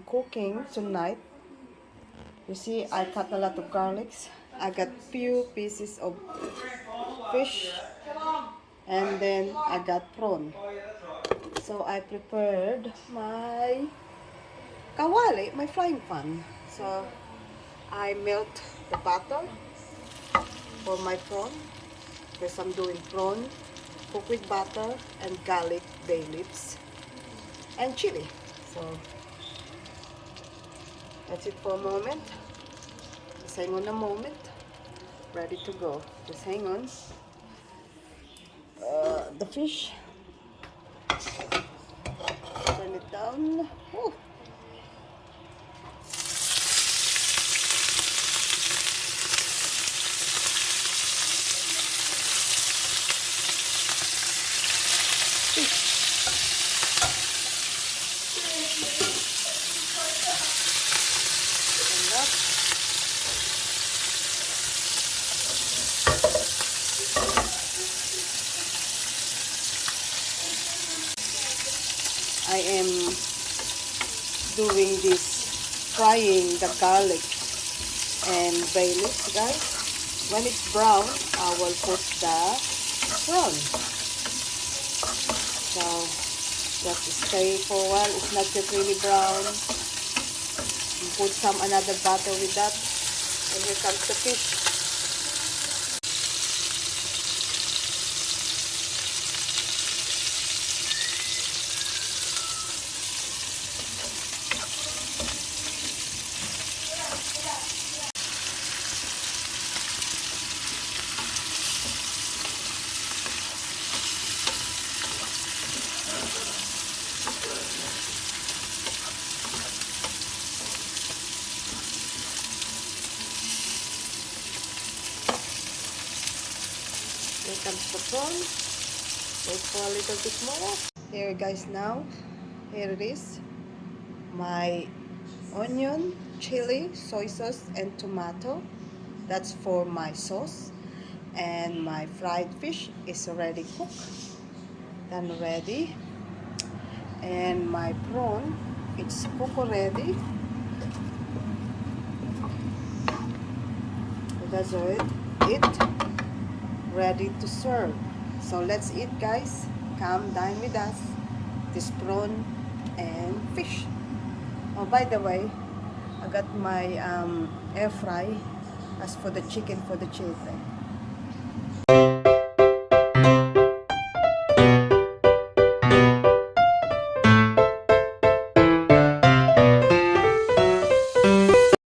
cooking tonight. You see, I cut a lot of garlics. I got few pieces of fish, and then I got prawn. So I prepared my kawali, my frying pan. So I melt the butter for my prawn, because I'm doing prawn, cook with butter and garlic, bay leaves, and chili. So that's it for a moment. Just hang on a moment. Ready to go. Just hang on. The fish. Turn it down. Woo. I am doing this, frying the garlic and bay leaves, guys. When it's brown, I will put the prawn. So just stay for a while. It's not yet really brown. Put some another butter with that, and here comes the fish. Here comes the prawn. Wait for a little bit more. Here guys, now, here it is. My onion, chili, soy sauce, and tomato. That's for my sauce. And my fried fish is already cooked. Done ready. And my prawn, it's cooked already. So that's it. Ready to serve. So let's eat, guys. Come dine with us. This prawn and fish. Oh, by the way, I got my air fry as for the chicken for the children.